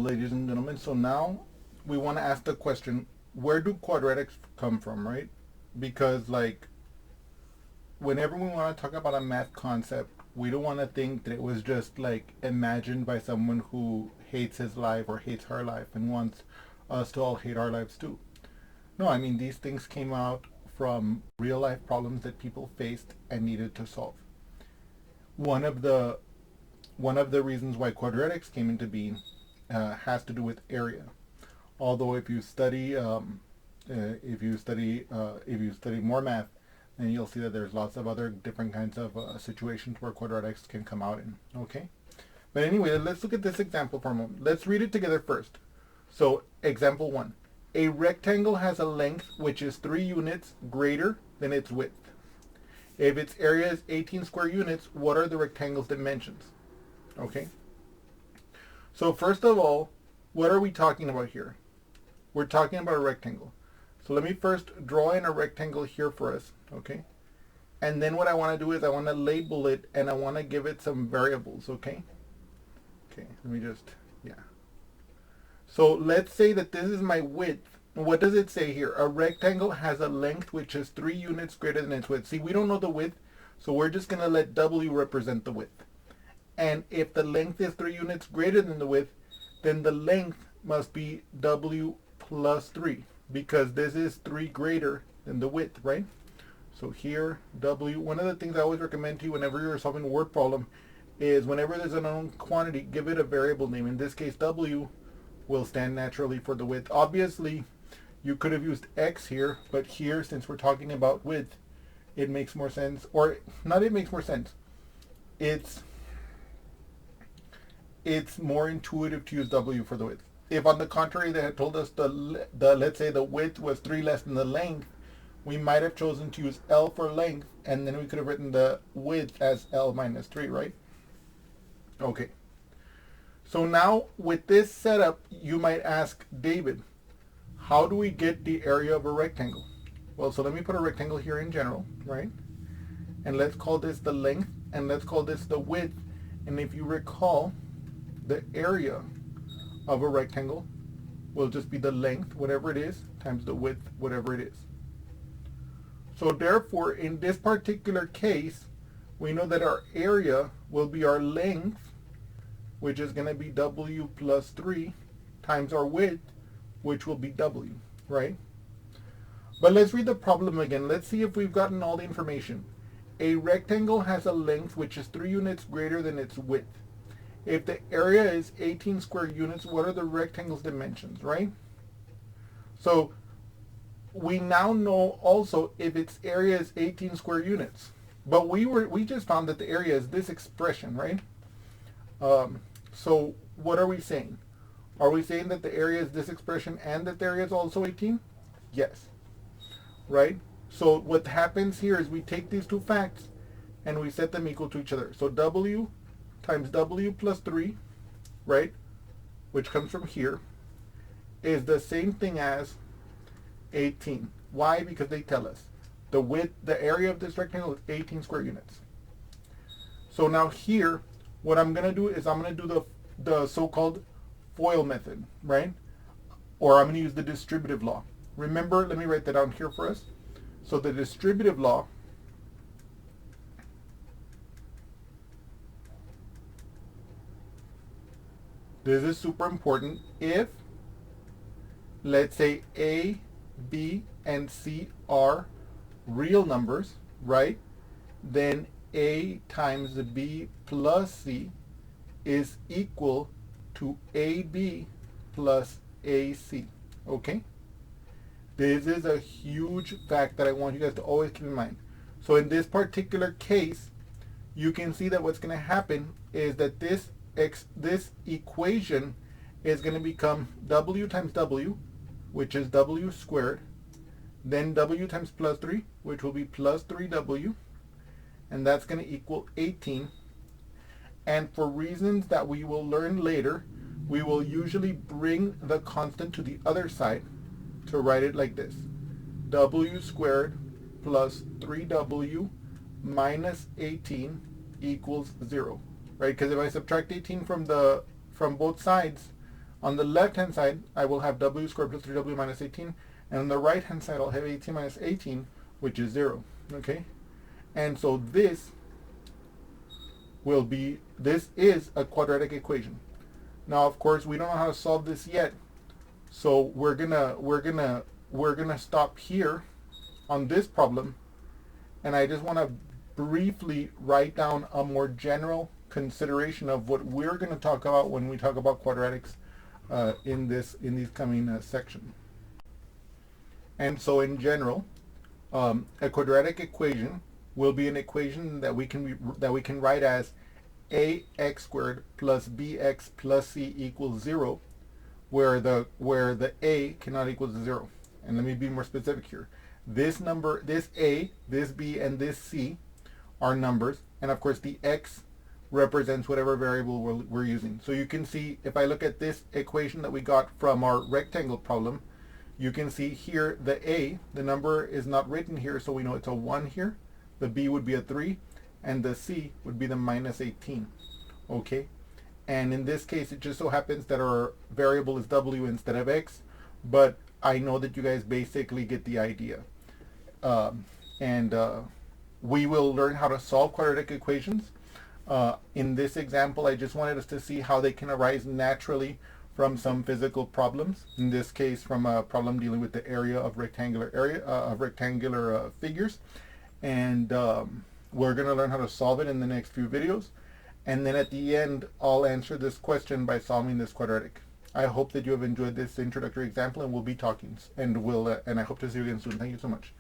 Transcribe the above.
ladies and gentlemen. So now we want to ask the question, where do quadratics come from, right? Because like whenever we want to talk about a math concept, we don't want to think that it was just like imagined by someone who hates his life or hates her life and wants us to all hate our lives too. No, I mean these things came out from real life problems that people faced and needed to solve. One of the reasons why quadratics came into being has to do with area. Although if you study more math, then you'll see that there's lots of other different kinds of situations where quadratics can come out in. Okay, but anyway, let's look at this example for a moment. Let's read it together first. So example 1. A rectangle has a length which is 3 units greater than its width. If its area is 18 square units, what are the rectangle's dimensions? Okay. So first of all, what are we talking about here? We're talking about a rectangle. So let me first draw in a rectangle here for us, okay? And then what I want to do is I want to label it and I want to give it some variables, okay? Okay, let me just, yeah. So let's say that this is my width. What does it say here? A rectangle has a length which is 3 units greater than its width. See, we don't know the width, so we're just going to let W represent the width. And if the length is 3 units greater than the width, then the length must be W plus 3, because this is 3 greater than the width, right? So here, W, one of the things I always recommend to you whenever you're solving a word problem is whenever there's an unknown quantity, give it a variable name. In this case, W will stand naturally for the width. Obviously, you could have used X here, but here, since we're talking about width, it makes more sense, or not it makes more sense. It's more intuitive to use W for the width. If on the contrary they had told us the let's say the width was 3 less than the length, we might have chosen to use L for length, and then we could have written the width as L minus 3, right? Okay. So now with this setup, you might ask, David, how do we get the area of a rectangle? Well, so let me put a rectangle here in general, right? And let's call this the length, and let's call this the width. And if you recall, the area of a rectangle will just be the length, whatever it is, times the width, whatever it is. So therefore, in this particular case, we know that our area will be our length, which is going to be W plus 3, times our width, which will be W, right? But let's read the problem again. Let's see if we've gotten all the information. A rectangle has a length which is 3 units greater than its width. If the area is 18 square units, what are the rectangle's dimensions, right? So we now know also if its area is 18 square units. But we just found that the area is this expression, right? So what are we saying? Are we saying that the area is this expression and that the area is also 18? Yes. Right? So what happens here is we take these two facts and we set them equal to each other. So W times W plus 3, right, which comes from here, is the same thing as 18. Why? Because they tell us the width, the area of this rectangle is 18 square units. So now here, what I'm going to do is I'm going to do the so-called FOIL method, right? Or I'm going to use the distributive law. Remember, let me write that down here for us. So the distributive law this is super important. If, let's say, A, B, and C are real numbers, right? Then A times B plus C is equal to AB plus AC, okay? This is a huge fact that I want you guys to always keep in mind. So in this particular case, you can see that what's going to happen is that this equation is going to become W times W, which is W squared, then W times plus 3, which will be plus 3W, and that's going to equal 18. And for reasons that we will learn later, we will usually bring the constant to the other side to write it like this: W squared plus 3W minus 18 equals 0. Right? Because if I subtract 18 from both sides, On the left hand side, I will have w squared plus 3w minus 18, and on the right hand side, I'll have 18 minus 18, which is 0. Okay, and so this is a quadratic equation. Now, of course, we don't know how to solve this yet, so we're gonna stop here on this problem, and I just want to briefly write down a more general consideration of what we're going to talk about when we talk about quadratics in these coming section. And so, in general, a quadratic equation will be an equation that we can write as ax squared plus bx plus c equals 0, where the a cannot equal 0. And let me be more specific here. This number, this a, this b, and this c are numbers, and of course the x represents whatever variable we're using. So you can see, if I look at this equation that we got from our rectangle problem, you can see here the a, the number is not written here, so we know it's a 1 here. The b would be a 3, and the c would be the minus 18. Okay, and in this case it just so happens that our variable is w instead of x, but I know that you guys basically get the idea. We will learn how to solve quadratic equations. In this example, I just wanted us to see how they can arise naturally from some physical problems. In this case, from a problem dealing with the area of rectangular figures, and we're going to learn how to solve it in the next few videos. And then at the end, I'll answer this question by solving this quadratic. I hope that you have enjoyed this introductory example, and we'll be talking, and I hope to see you again soon. Thank you so much.